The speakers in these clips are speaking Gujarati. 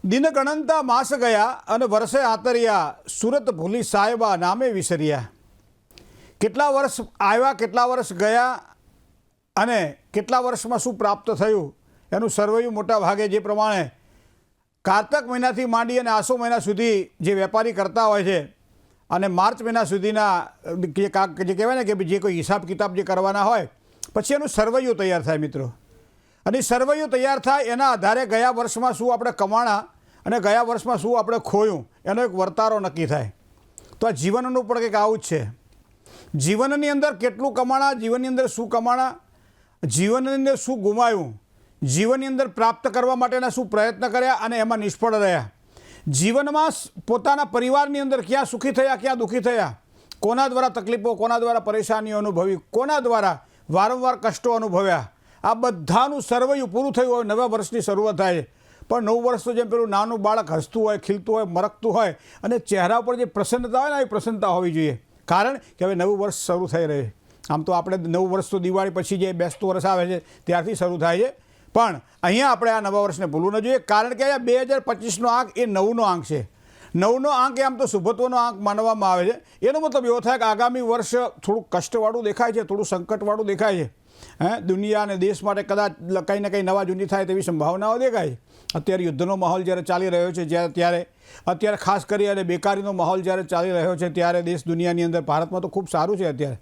દિન ગણનતા માસ ગયા અને વર્ષે આતર્યા, સુરત ભૂલી સાહેબા નામે વિસર્યા। કેટલા વર્ષ આવ્યા, કેટલા વર્ષ ગયા અને કેટલા વર્ષમાં શું પ્રાપ્ત થયું એનું સર્વેયું મોટા ભાગે જે પ્રમાણે કારતક મહિનાથી માંડી અને આસો મહિના સુધી જે વેપારી કરતા હોય છે અને માર્ચ મહિના સુધીના જે કહેવાય ને કે જે કોઈ હિસાબ કિતાબ જે કરવાના હોય પછી એનું સર્વેયું તૈયાર થાય મિત્રો। અને સર્વેયું તૈયાર થાય એના આધારે ગયા વર્ષમાં શું આપણે કમાણા અને ગયા વર્ષમાં શું આપણે ખોયું એનો એક વર્તારો નક્કી થાય। તો આ જીવનનું પણ કંઈક આવું જ છે। જીવનની અંદર કેટલું કમાણા, જીવનની અંદર શું કમાણા, જીવનની અંદર શું ગુમાવ્યું, જીવનની અંદર પ્રાપ્ત કરવા માટેના શું પ્રયત્ન કર્યા અને એમાં નિષ્ફળ રહ્યા, જીવનમાં પોતાના પરિવારની અંદર ક્યાં સુખી થયા, ક્યાં દુઃખી થયા, કોના દ્વારા તકલીફો, કોના દ્વારા પરેશાનીઓ અનુભવી, કોના દ્વારા વારંવાર કષ્ટો અનુભવ્યા, આ બધાનું સર્વેયું પૂરું થયું હોય નવા વર્ષની શરૂઆત થાય છે। પણ નવું વર્ષ તો જેમ પેલું નાનું બાળક હસતું હોય, ખીલતું હોય, મરકતું હોય અને ચહેરા પર જે પ્રસન્નતા હોય ને એ પ્રસન્નતા હોવી જોઈએ, કારણ કે હવે નવું વર્ષ શરૂ થઈ રહ્યું છે। આમ તો આપણે નવું વર્ષ તો દિવાળી પછી જે બેસતું વર્ષ આવે છે ત્યારથી શરૂ થાય છે, પણ અહીંયા આપણે આ નવા વર્ષને ભૂલવું ન જોઈએ, કારણ કે અહીંયા 2025નો આંક એ 9નો આંક છે। 9નો આંક એ આમ તો શુભત્વનો આંક માનવામાં આવે છે। એનો મતલબ એવો થાય કે આગામી વર્ષ થોડું કષ્ટવાળું દેખાય છે, થોડું સંકટવાળું દેખાય છે। દુનિયા અને દેશ માટે કદાચ કંઈ ને કંઈ નવા જૂની થાય તેવી સંભાવનાઓ દેખાય છે। અત્યારે યુદ્ધનો માહોલ જ્યારે ચાલી રહ્યો છે, અત્યારે ખાસ કરી અને બેકારીનો માહોલ જ્યારે ચાલી રહ્યો છે ત્યારે દેશ દુનિયાની અંદર, ભારતમાં તો ખૂબ સારું છે। અત્યારે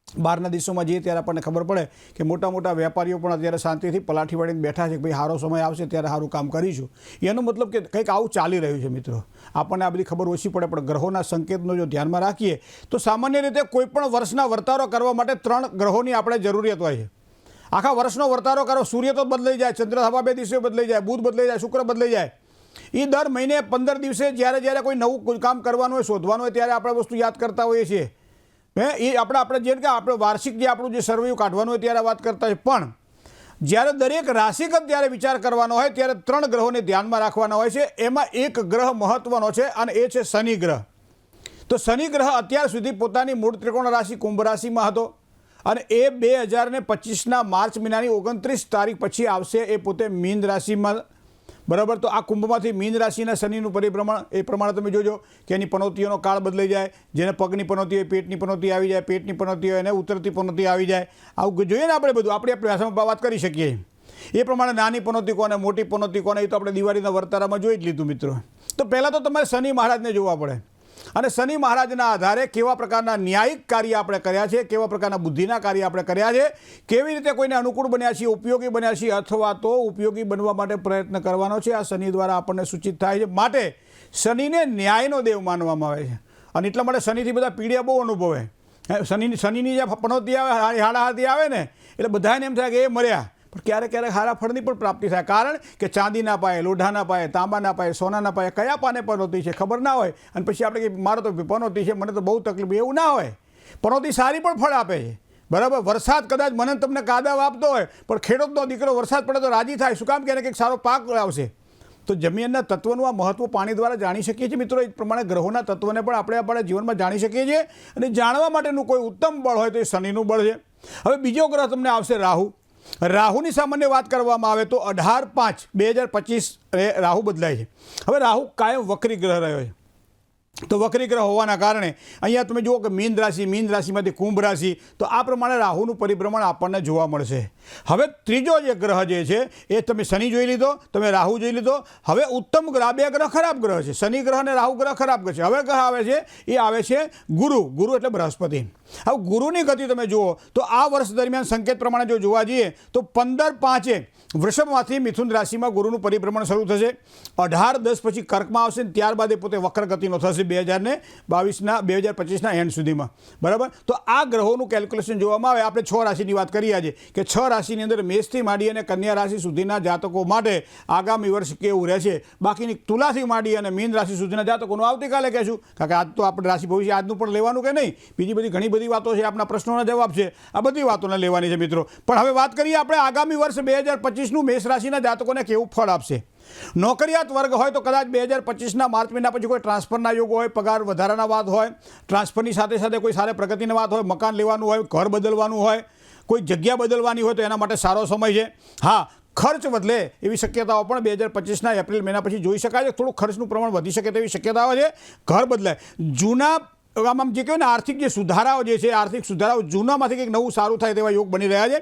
બહારના દેશોમાં જઈએ ત્યારે આપણને ખબર પડે કે મોટા મોટા વેપારીઓ પણ અત્યારે શાંતિથી પલાઠી વાળીને બેઠા છે કે ભાઈ સારો સમય આવશે ત્યારે સારું કામ કરીશું। એનો મતલબ કે કંઈક આવું ચાલી રહ્યું છે મિત્રો। આપણને આ બધી ખબર ઓછી પડે, પણ ગ્રહોના સંકેતનો જો ધ્યાનમાં રાખીએ તો સામાન્ય રીતે કોઈ પણ વર્ષના વર્તારો કરવા માટે 3 ગ્રહોની આપણે જરૂરિયાત હોય છે। આખા વર્ષનો વર્તારો કરો, સૂર્ય તો બદલાઈ જાય, ચંદ્ર હવા 2 દિવસે બદલાઈ જાય, બુધ બદલાઈ જાય, શુક્ર બદલાઈ જાય। એ દર મહિને 15 દિવસે જ્યારે કોઈ નવું કામ કરવાનું હોય, શોધવાનું હોય ત્યારે આપણે વસ્તુ યાદ કરતા હોઈએ છીએ। એ આપણે જે કે આપણે વાર્ષિક જે આપણું જે સર્વેયું કાઢવાનું હોય ત્યારે વાત કરતા હોય, પણ જ્યારે દરેક રાશિગત જ્યારે વિચાર કરવાનો હોય ત્યારે 3 ગ્રહોને ધ્યાનમાં રાખવાના હોય છે। એમાં એક ગ્રહ મહત્વનો છે અને એ છે શનિ ગ્રહ। તો શનિ ગ્રહ અત્યાર સુધી પોતાની મૂળ ત્રિકોણ રાશિ કુંભ રાશિમાં હતો અને એ 2025ના માર્ચ મહિનાની 29 તારીખ પછી આવશે એ પોતે મીન રાશિમાં, બરાબર। તો આ કુંભમાંથી મીન રાશિના શનિનું પરિભ્રમણ એ પ્રમાણે તમે જોજો કે એની પનોતીઓનો કાળ બદલાઈ જાય। જેને પગની પનોતી હોય, પેટની પનોતી આવી જાય, પેટની પનોતી હોય એને ઉતરતી પનોતી આવી જાય। આવું જોઈએ ને આપણે બધું આપણી ભાષામાં વાત કરી શકીએ। એ પ્રમાણે નાની પનોતી કોને, મોટી પનોતી કોને, એ તો આપણે દિવાળીના વર્તારામાં જોઈ જ લીધું મિત્રો। તો પહેલાં તો તમારે શનિ મહારાજને જોવા પડે અને શનિ મહારાજના આધારે કેવા પ્રકારના ન્યાયિક કાર્ય આપણે કર્યા છે, કેવા પ્રકારના બુદ્ધિના કાર્ય આપણે કર્યા છે, કેવી રીતે કોઈને અનુકૂળ બન્યા છીએ, ઉપયોગી બન્યા છીએ અથવા તો ઉપયોગી બનવા માટે પ્રયત્ન કરવાનો છે, આ શનિ દ્વારા આપણને સૂચિત થાય છે। માટે શનિને ન્યાયનો દેવ માનવામાં આવે છે અને એટલા માટે શનિથી બધા પીડિયા બહુ અનુભવે। શનિની જે પનોતી આવે, હાડાહાથી આવે ને એટલે બધાને એમ થાય કે એ મર્યા, પણ ક્યારેક ક્યારેક સારા ફળની પણ પ્રાપ્તિ થાય, કારણ કે ચાંદીના પાયે, લોઢાના પાયે, તાંબાના પાયે, સોનાના પાયે કયા પાને પનોતી છે ખબર ના હોય અને પછી આપણે કે મારો તો પનોતી છે, મને તો બહુ તકલીફ, એવું ના હોય। પનોતી સારી પણ ફળ આપે છે, બરાબર। વરસાદ કદાચ મને તમને કાદવ આપતો હોય પણ ખેડૂતનો દીકરો વરસાદ પડે તો રાજી થાય, શું કામ કે એને કંઈક સારો પાક આવશે। તો જમીનના તત્વનું આ મહત્વ પાણી દ્વારા જાણી શકીએ છીએ મિત્રો। એ પ્રમાણે ગ્રહોના તત્વને પણ આપણે જીવનમાં જાણી શકીએ છીએ અને જાણવા માટેનું કોઈ ઉત્તમ બળ હોય તો એ શનિનું બળ છે। હવે બીજો ગ્રહ તમને આવશે રાહુ। રાહુની સામાન્ય વાત કરવામાં આવે તો 18/5/2025 રાહુ બદલાય છે। હવે રાહુ કાયમ વક્રી ગ્રહ રહ્યો છે, તો વક્રી ગ્રહ હોવાના કારણે અહીંયા તમે જુઓ કે મીન રાશિમાંથી કુંભ રાશિ, તો આ પ્રમાણે રાહુનું પરિભ્રમણ આપણને જોવા મળશે। હવે ત્રીજો જે ગ્રહ જે છે એ તમે શનિ જોઈ લીધો, તમે રાહુ જોઈ લીધો। હવે ઉત્તમ ગ્રહ, 2 ગ્રહ ખરાબ ગ્રહ છે, શનિ ગ્રહ અને રાહુ ગ્રહ ખરાબ ગ્રહ છે। હવે ગ્રહ આવે છે એ આવે છે ગુરુ એટલે બૃહસ્પતિ। હવે ગુરુની ગતિ તમે જુઓ તો આ વર્ષ દરમિયાન સંકેત પ્રમાણે જો જોવા જઈએ તો 15/5 વૃષભમાંથી મિથુન રાશિમાં ગુરુનું પરિભ્રમણ શરૂ થશે। 18/10 પછી કર્કમાં આવશે અને ત્યારબાદ એ પોતે વક્ર ગતિનો થશે 2025ના એન્ડ સુધીમાં, બરાબર। તો આ ગ્રહોનું કેલ્ક્યુલેશન જોવામાં આવે, આપણે 6 રાશિની વાત કરી આજે કે 6 રાશિની અંદર મેષથી માંડી અને કન્યા રાશિ સુધીના જાતકો માટે આગામી વર્ષ કેવું રહેશે, બાકીની તુલાથી માંડી અને મીન રાશિ સુધીના જાતકોનું આવતીકાલે કહેશું, કારણ કે આજ તો આપણે રાશિ ભવિષ્ય આજનું પણ લેવાનું કે નહીં, બીજી બધી ઘણી બધી વાતો છે, આપણા પ્રશ્નોના જવાબ છે, આ બધી વાતોને લેવાની છે મિત્રો। પણ હવે વાત કરીએ આપણે આગામી વર્ષ 2025નું મેષ રાશિના જાતકોને કેવું ફળ આપશે। નોકરિયાત વર્ગ હોય તો કદાચ 2025ના માર્ચ મહિના પછી કોઈ ટ્રાન્સફરના યોગ હોય, પગાર વધારાના વાત હોય, ટ્રાન્સફરની સાથે સાથે કોઈ સારી પ્રગતિની વાત હોય, મકાન લેવાનું હોય, ઘર બદલવાનું હોય, કોઈ જગ્યા બદલવાની હોય તો એના માટે સારો સમય છે। હા, ખર્ચ વધે એવી શક્યતાઓ પણ 2025ના એપ્રિલ મહિના પછી જોઈ શકાય છે. થોડું ખર્ચનું પ્રમાણ વધી શકે તેવી શક્યતાઓ છે. ઘર બદલાય, જૂના આમ જે કહેવાય ને આર્થિક જે સુધારાઓ જે છે, આર્થિક સુધારાઓ જૂનામાંથી કંઈક નવું સારું થાય તેવા યોગ બની રહ્યા છે.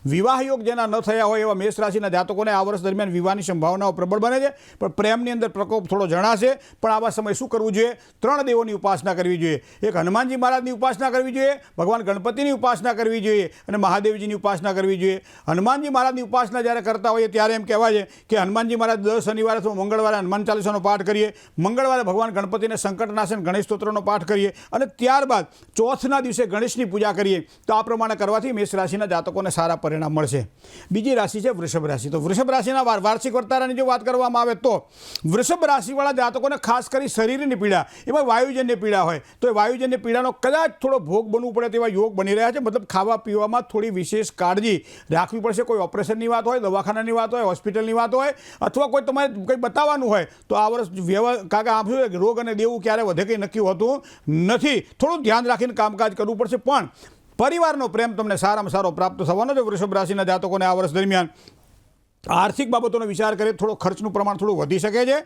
વિવાહ યોગ જેના ન થયા હોય એવા મેષ રાશિના જાતકોને આ વર્ષ દરમિયાન વિવાહની સંભાવનાઓ પ્રબળ બને છે, પણ પ્રેમની અંદર પ્રકોપ થોડો જણાશે. પણ આવા સમય શું કરવું જોઈએ? 3 દેવોની ઉપાસના કરવી જોઈએ. એક હનુમાનજી મહારાજની ઉપાસના કરવી જોઈએ, ભગવાન ગણપતિની ઉપાસના કરવી જોઈએ અને મહાદેવજીની ઉપાસના કરવી જોઈએ. હનુમાનજી મહારાજની ઉપાસના જ્યારે કરતા હોઈએ ત્યારે એમ કહેવાય છે કે હનુમાનજી મહારાજ દર શનિવારે અથવા મંગળવારે હનુમાન ચાલીસાનો પાઠ કરીએ, મંગળવારે ભગવાન ગણપતિને સંકટનાશન ગણેશ સ્તોત્રનો પાઠ કરીએ અને ત્યારબાદ ચોથના દિવસે ગણેશની પૂજા કરીએ તો આ પ્રમાણે કરવાથી મેષ રાશિના જાતકોને સારા પરિણામ મળશે. બીજી રાશિ છે વૃષભ રાશિ. તો વૃષભ રાશિના વાર્ષિક વર્તારાની જો વાત કરવામાં આવે તો વૃષભ રાશિવાળા જાતકોને ખાસ કરી શરીરની પીડા, એમાં વાયુજન્ય પીડા હોય તો એ વાયુજન્ય પીડાનો કદાચ થોડો ભોગ બનવું પડે તેવા યોગ બની રહ્યા છે. મતલબ ખાવા પીવામાં થોડી વિશેષ કાળજી રાખવી પડશે. કોઈ ઓપરેશનની વાત હોય, દવાખાનાની વાત હોય, હોસ્પિટલની વાત હોય અથવા કોઈ તમારે કંઈ બતાવવાનું હોય તો આ વર્ષ કારણ કે આમ શું છે, રોગ અને દેવું ક્યારે વધે કંઈ નક્કી હોતું નથી. થોડું ધ્યાન રાખીને કામકાજ કરવું પડશે. પણ પરિવારનો પ્રેમ તમને સારામાં સારો પ્રાપ્ત થવાનો છે. વૃષભ રાશિના જાતકોને આ વર્ષ દરમિયાન આર્થિક બાબતોનો વિચાર કરીએ થોડો ખર્ચનું પ્રમાણ થોડું વધી શકે છે.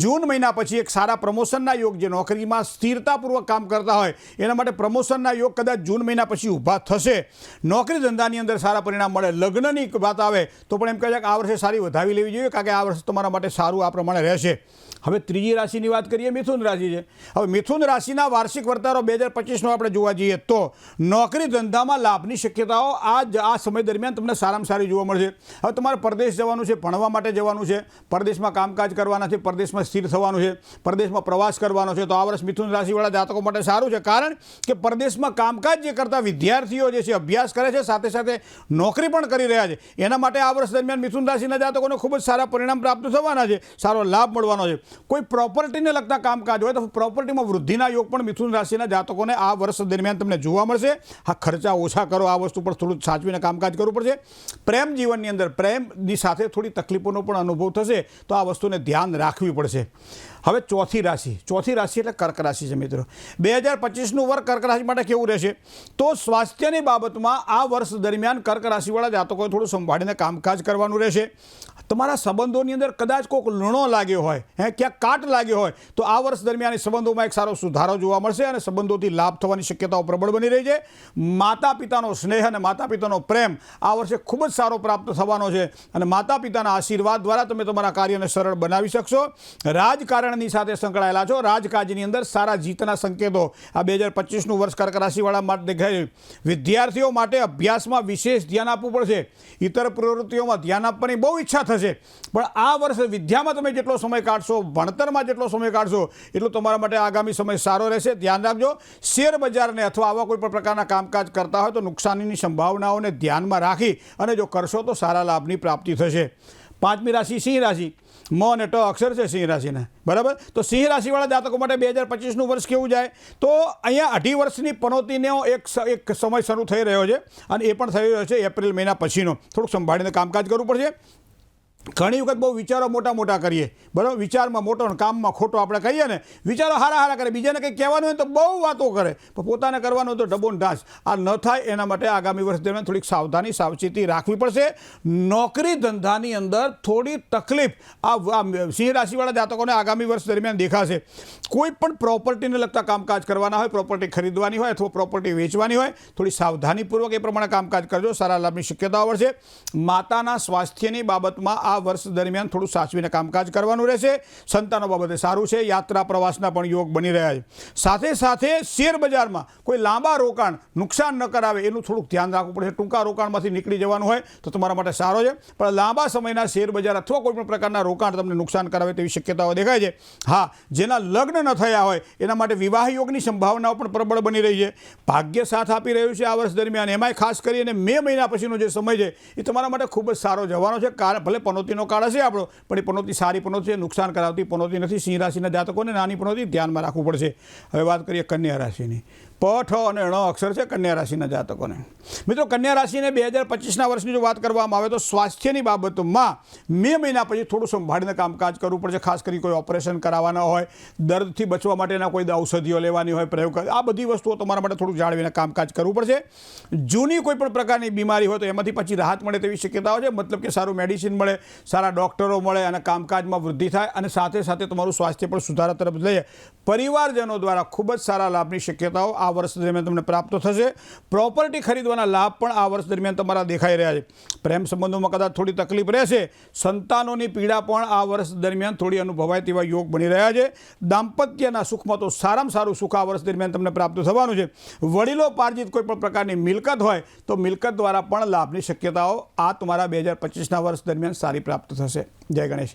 જૂન મહિના પછી એક સારા પ્રમોશનના યોગ, જે નોકરીમાં સ્થિરતાપૂર્વક કામ કરતા હોય એના માટે પ્રમોશનના યોગ કદાચ જૂન મહિના પછી ઊભા થશે. નોકરી ધંધાની અંદર સારા પરિણામ મળે. લગ્નની વાત આવે તો પણ એમ કહે છે કે આ વર્ષે સારી વધાવી લેવી જોઈએ, કારણ કે આ વર્ષે તમારા માટે સારું આ પ્રમાણે રહેશે. હવે ત્રીજી રાશિની વાત કરીએ, મિથુન રાશિ છે. હવે મિથુન રાશિના વાર્ષિક વર્તારો 2025નો આપણે જોવા જઈએ તો નોકરી ધંધામાં લાભની શક્યતાઓ આ સમય દરમિયાન તમને સારામાં સારી જોવા મળશે. હવે તમારે પરદેશ જવાનું છે, ભણવા માટે જવાનું છે, પરદેશમાં કામકાજ કરવાના છે, પરદેશમાં સ્થિર થવાનું છે, પરદેશમાં પ્રવાસ કરવાનો છે, તો આ વર્ષ મિથુન રાશિવાળા જાતકો માટે સારું છે. કારણ કે પરદેશમાં કામકાજ જે કરતા વિદ્યાર્થીઓ જે છે, અભ્યાસ કરે છે, સાથે સાથે નોકરી પણ કરી રહ્યા છે, એના માટે આ વર્ષ દરમિયાન મિથુન રાશિના જાતકોને ખૂબ જ સારા પરિણામ પ્રાપ્ત થવાના છે, સારો લાભ મળવાનો છે. કોઈ પ્રોપર્ટીને લગતા કામકાજ હોય તો પ્રોપર્ટીમાં વૃદ્ધિના યોગ પણ મિથુન રાશિના જાતકોને આ વર્ષ દરમિયાન તમને જોવા મળશે. હા, ખર્ચા ઓછા કરો, આ વસ્તુ પર થોડું સાચવીને કામકાજ કરવું પડશે. પ્રેમ જીવનની અંદર પ્રેમની સાથે થોડી તકલીફોનો પણ અનુભવ થશે, તો આ વસ્તુને ધ્યાન રાખવી પડશે. હવે ચોથી રાશિ એટલે કર્ક રાશિ છે. મિત્રો 2025નું વર્ષ કર્ક રાશિ માટે કેવું રહેશે? તો સ્વાસ્થ્યની બાબતમાં આ વર્ષ દરમિયાન કર્ક રાશિવાળા જાતકોએ થોડું સંભાળીને કામકાજ કરવાનું રહેશે. તમારા સંબંધોની અંદર કદાચ કોઈક લૂણો લાગ્યો હોય, ક્યાંક કાટ લાગ્યો હોય તો આ વર્ષ દરમિયાન એ સંબંધોમાં એક સારો સુધારો જોવા મળશે અને સંબંધોથી લાભ થવાની શક્યતાઓ પ્રબળ બની રહી છે. માતા પિતાનો સ્નેહ અને માતા પિતાનો પ્રેમ આ વર્ષે ખૂબ જ સારો પ્રાપ્ત થવાનો છે અને માતા પિતાના આશીર્વાદ દ્વારા તમે તમારા કાર્યને સરળ બનાવી શકશો. રાજકારણની સાથે સંકળાયેલા છો, રાજકાજની અંદર સારા જીતના સંકેતો આ 2025નું વર્ષ કર્ક રાશિવાળા માટે દેખાય. વિદ્યાર્થીઓ માટે અભ્યાસમાં વિશેષ ધ્યાન આપવું પડશે. ઇતર પ્રવૃત્તિઓમાં ધ્યાન આપવાની બહુ ઈચ્છા થશે, પણ આ વર્ષે વિદ્યામાં તમે જેટલો સમય કાઢશો, ભણતરમાં જેટલો સમય કાઢશો એટલો તમારા માટે આગામી સમય સારો રહેશે. ધ્યાન રાખજો. શેર બજારને અથવા આવા કોઈ પણ પ્રકારના કામકાજ કરતા હોય તો નુકસાનીની સંભાવનાઓને ધ્યાનમાં રાખી અને જો કરશો તો સારા લાભની પ્રાપ્તિ થશે. પાંચમી રાશિ સિંહ રાશિ. મ અને ટ અક્ષર છે સિંહ રાશિના, બરાબર. તો સિંહ રાશિવાળા જાતકો માટે 2025નું વર્ષ કેવું જાય? તો અહીંયા 2.5 વર્ષની પનોતીનો એક સમય શરૂ થઈ રહ્યો છે અને એ પણ થઈ રહ્યો છે એપ્રિલ મહિના પછીનો. થોડુંક સંભાળીને કામકાજ કરવું પડશે. ઘણી વખત બહુ વિચારો મોટા કરીએ, બરાબર. વિચારમાં મોટો અને કામમાં ખોટો આપણે કહીએ ને, વિચારો હારા કરે, બીજાને કંઈ કહેવાનું હોય તો બહુ વાતો કરે, પણ પોતાને કરવાનું હોય તો ડબો ઢાંસ. આ ન થાય એના માટે આગામી વર્ષ દરમિયાન થોડીક સાવચેતી રાખવી પડશે. નોકરી ધંધાની અંદર થોડી તકલીફ આ સિંહ રાશિવાળા જાતકોને આગામી વર્ષ દરમિયાન દેખાશે. કોઈ પણ પ્રોપર્ટીને લગતા કામકાજ કરવાના હોય, પ્રોપર્ટી ખરીદવાની હોય અથવા પ્રોપર્ટી વેચવાની હોય, થોડી સાવધાનીપૂર્વક એ પ્રમાણે કામકાજ કરજો, સારા લાભની શક્યતાઓ મળશે. માતાના સ્વાસ્થ્યની બાબતમાં આ વર્ષ દરમિયાન થોડું સાચવીને કામકાજ કરવાનું રહેશે. સંતાનો બાબતે સારું છે. યાત્રા પ્રવાસના પણ યોગ બની રહ્યા છે. સાથે સાથે શેર બજારમાં કોઈ લાંબા રોકાણ નુકસાન ન કરાવે એનું થોડુંક ધ્યાન રાખવું પડશે. ટૂંકા રોકાણમાંથી નીકળી જવાનું હોય તો તમારા માટે સારો છે, પણ લાંબા સમયના શેર બજાર અથવા કોઈ પણ પ્રકારના રોકાણ તમને નુકસાન કરાવે તેવી શક્યતાઓ દેખાય છે. હા, જેના લગ્ન ન થયા હોય એના માટે વિવાહ યોગની સંભાવનાઓ પણ પ્રબળ બની રહી છે. ભાગ્ય સાથ આપી રહ્યું છે આ વર્ષ દરમિયાન. એમાંય ખાસ કરીને મે મહિના પછીનો જે સમય છે એ તમારા માટે ખૂબ જ સારો જવાનો છે. કારણ ભલે પનોતીનો કાળ હશે આપણો, પણ એ પનોતી સારી પનોતી છે, નુકસાન કરાવતી પનોતી નથી. સિંહ રાશિના જાતકોને નાની પનોતી ધ્યાનમાં રાખવું પડશે. હવે વાત કરીએ કન્યા રાશિની. પ, ઠ અને ણ અક્ષર છે કન્યા રાશિના જાતકોને. મિત્રો, કન્યા રાશિને 2025ના વર્ષની જો વાત કરવામાં આવે તો સ્વાસ્થ્યની બાબતમાં મે મહિના પછી થોડું સંભાળીને કામકાજ કરવું પડશે. ખાસ કરી કોઈ ઓપરેશન કરાવવાના હોય, દર્દથી બચવા માટેના કોઈ ઔષધિઓ લેવાની હોય, પ્રયોગ આ બધી વસ્તુઓ તમારા માટે થોડું જાળવીને કામકાજ કરવું પડશે. જૂની કોઈ પણ પ્રકારની બીમારી હોય તો એમાંથી પછી રાહત મળે તેવી શક્યતાઓ છે. મતલબ કે સારું મેડિસિન મળે, સારા ડૉક્ટરો મળે અને કામકાજમાં વૃદ્ધિ થાય અને સાથે સાથે તમારું સ્વાસ્થ્ય પણ સુધારા તરફ લઈએ. પરિવારજનો દ્વારા ખૂબ જ સારા લાભની શક્યતાઓ આ વર્ષ દરમિયાન તમને પ્રાપ્ત થશે. પ્રોપર્ટી ખરીદવાના લાભ પણ આ વર્ષ દરમિયાન તમારા દેખાઈ રહ્યા છે. પ્રેમ સંબંધોમાં કદાચ થોડી તકલીફ રહેશે. સંતાનોની પીડા પણ આ વર્ષ દરમિયાન થોડી અનુભવાય તેવા યોગ બની રહ્યા છે. દાંપત્યના સુખમાં તો સારામાં સારું સુખ આ વર્ષ દરમિયાન તમને પ્રાપ્ત થવાનું છે. વડીલો પાર્જિત કોઈ પણ પ્રકારની મિલકત હોય તો મિલકત દ્વારા પણ લાભની શક્યતાઓ આ તમારા 2025ના વર્ષ દરમિયાન સારી પ્રાપ્ત થશે. જય ગણેશ.